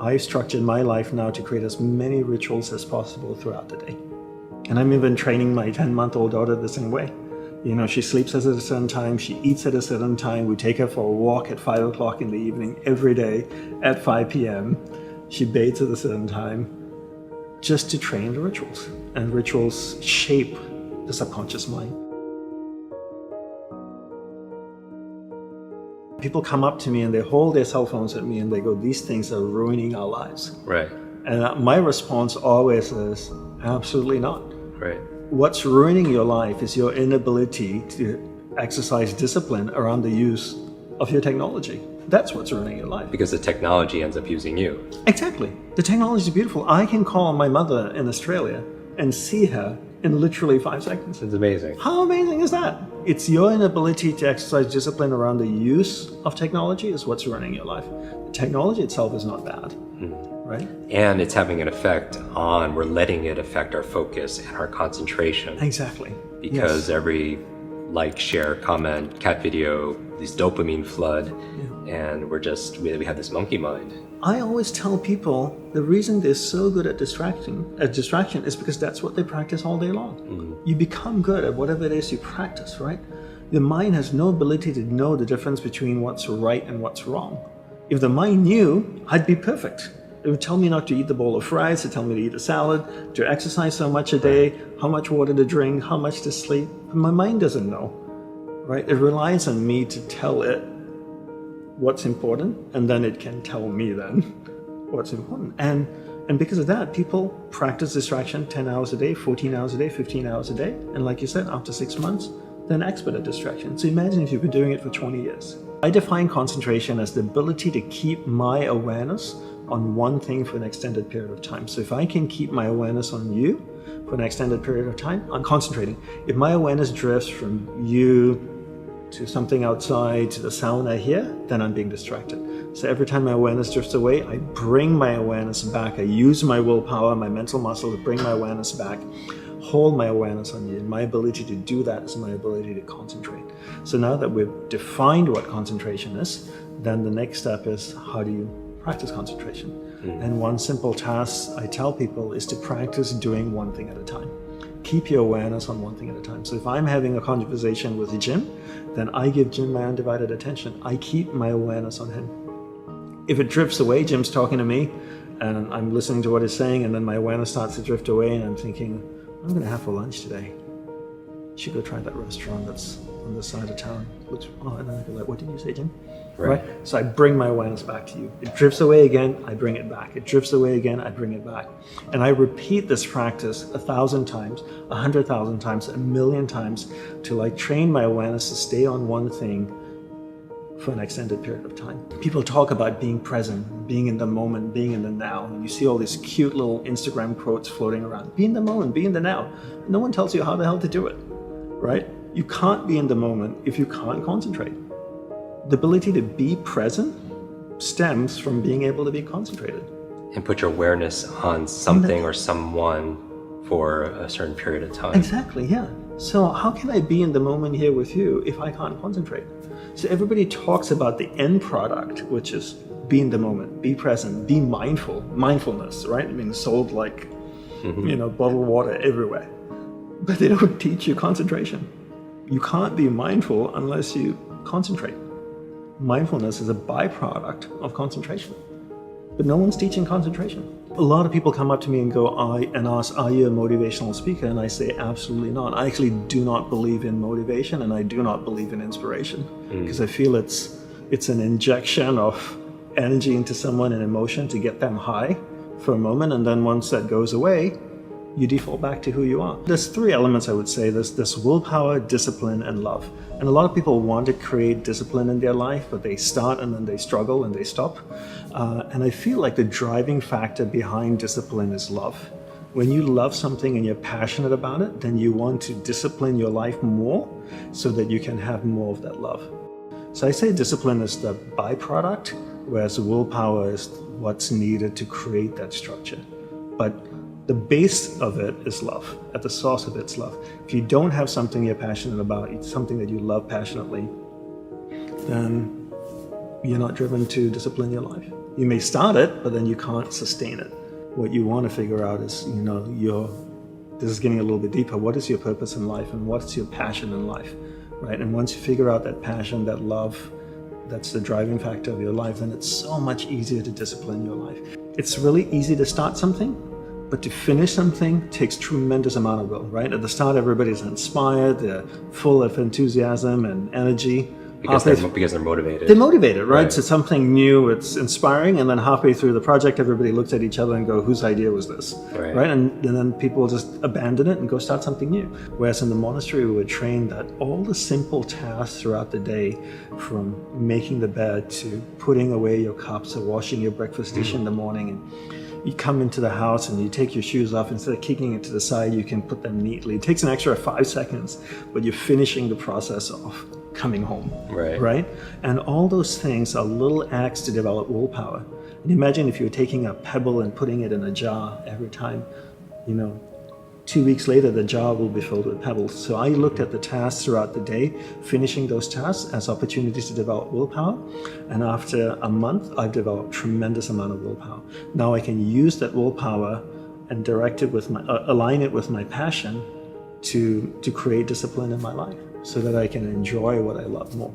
I've structured my life now to create as many rituals as possible throughout the day. And I'm even training my 10-month-old daughter the same way. You know, she sleeps at a certain time, she eats at a certain time, we take her for a walk at 5 o'clock in the evening every day at 5 p.m. She bathes at a certain time, just to train the rituals. And rituals shape the subconscious mind. People come up to me and they hold their cell phones at me and they go, these things are ruining our lives. Right. And my response always is, absolutely not. Right. What's ruining your life is your inability to exercise discipline around the use of your technology. That's what's ruining your life. Because the technology ends up using you. Exactly. The technology is beautiful. I can call my mother in Australia and see her in literally 5 seconds. It's amazing. How amazing is that? It's your inability to exercise discipline around the use of technology is what's running your life. The technology itself is not bad, right? And it's having an effect on, we're letting it affect our focus and our concentration. Exactly. Because every like, share, comment, cat video, this dopamine flood, and we have this monkey mind. I always tell people the reason they're so good at distraction is because that's what they practice all day long. You become good at whatever it is you practice, right? The mind has no ability to know the difference between what's right and what's wrong. If the mind knew, I'd be perfect. It would tell me not to eat the bowl of fries, to tell me to eat a salad, to exercise so much a day, how much water to drink, how much to sleep. But my mind doesn't know, right? It relies on me to tell it what's important, and then it can tell me then what's important. And because of that, people practice distraction 10 hours a day, 14 hours a day, 15 hours a day. And like you said, after 6 months, they're an expert at distraction. So imagine if you've been doing it for 20 years. I define concentration as the ability to keep my awareness on one thing for an extended period of time. So if I can keep my awareness on you for an extended period of time, I'm concentrating. If my awareness drifts from you to something outside, to the sound I hear, then I'm being distracted. So every time my awareness drifts away, I bring my awareness back. I use my willpower, my mental muscle to bring my awareness back, hold my awareness on you. And my ability to do that is my ability to concentrate. So now that we've defined what concentration is, then the next step is, how do you practice concentration? And one simple task I tell people is to practice doing one thing at a time. Keep your awareness on one thing at a time. So if I'm having a conversation with Jim, then I give Jim my undivided attention. I keep my awareness on him. If it drifts away, Jim's talking to me, and I'm listening to what he's saying, and then my awareness starts to drift away, and I'm thinking, I'm going to have for lunch today. You should go try that restaurant that's on this side of town. And then I go like, what did you say, Jim? Right? So I bring my awareness back to you. It drifts away again, I bring it back. It drifts away again, I bring it back. And I repeat this practice 1,000 times, 100,000 times, 1,000,000 times till I train my awareness to stay on one thing for an extended period of time. People talk about being present, being in the moment, being in the now. And you see all these cute little Instagram quotes floating around. Be in the moment, be in the now. No one tells you how the hell to do it, right? You can't be in the moment if you can't concentrate. The ability to be present stems from being able to be concentrated. And put your awareness on something or someone for a certain period of time. Exactly, yeah. So how can I be in the moment here with you if I can't concentrate? So everybody talks about the end product, which is be in the moment, be present, be mindful, mindfulness, right? I mean, sold like, bottled water everywhere. But they don't teach you concentration. You can't be mindful unless you concentrate. Mindfulness is a byproduct of concentration, but no one's teaching concentration. A lot of people come up to me and ask, are you a motivational speaker? And I say, absolutely not. I actually do not believe in motivation, and I do not believe in inspiration, because I feel it's an injection of energy into someone and emotion to get them high for a moment, and then once that goes away, you default back to who you are. There's 3 elements I would say. There's willpower, discipline, and love. And a lot of people want to create discipline in their life, but they start and then they struggle and they stop. And I feel like the driving factor behind discipline is love. When you love something and you're passionate about it, then you want to discipline your life more so that you can have more of that love. So I say discipline is the byproduct, whereas willpower is what's needed to create that structure. But the base of it is love. At the source of it's love. If you don't have something you're passionate about, it's something that you love passionately, then you're not driven to discipline your life. You may start it, but then you can't sustain it. What you want to figure out is, this is getting a little bit deeper. What is your purpose in life, and what's your passion in life, right? And once you figure out that passion, that love, that's the driving factor of your life, then it's so much easier to discipline your life. It's really easy to start something, but to finish something takes tremendous amount of will, right? At the start, everybody's inspired, they're full of enthusiasm and energy. Because they're motivated. They're motivated, right? Right. So something new, it's inspiring, and then halfway through the project, everybody looks at each other and go, whose idea was this? Right. And then people just abandon it and go start something new. Whereas in the monastery, we were trained that all the simple tasks throughout the day, from making the bed to putting away your cups or washing your breakfast dish in the morning, and you come into the house and you take your shoes off, instead of kicking it to the side, you can put them neatly. It takes an extra 5 seconds, but you're finishing the process of coming home, right? And all those things are little acts to develop willpower. And imagine if you were taking a pebble and putting it in a jar every time, 2 weeks later, the jar will be filled with pebbles. So I looked at the tasks throughout the day, finishing those tasks as opportunities to develop willpower. And after a month, I've developed tremendous amount of willpower. Now I can use that willpower and direct it with align it with my passion to create discipline in my life, so that I can enjoy what I love more.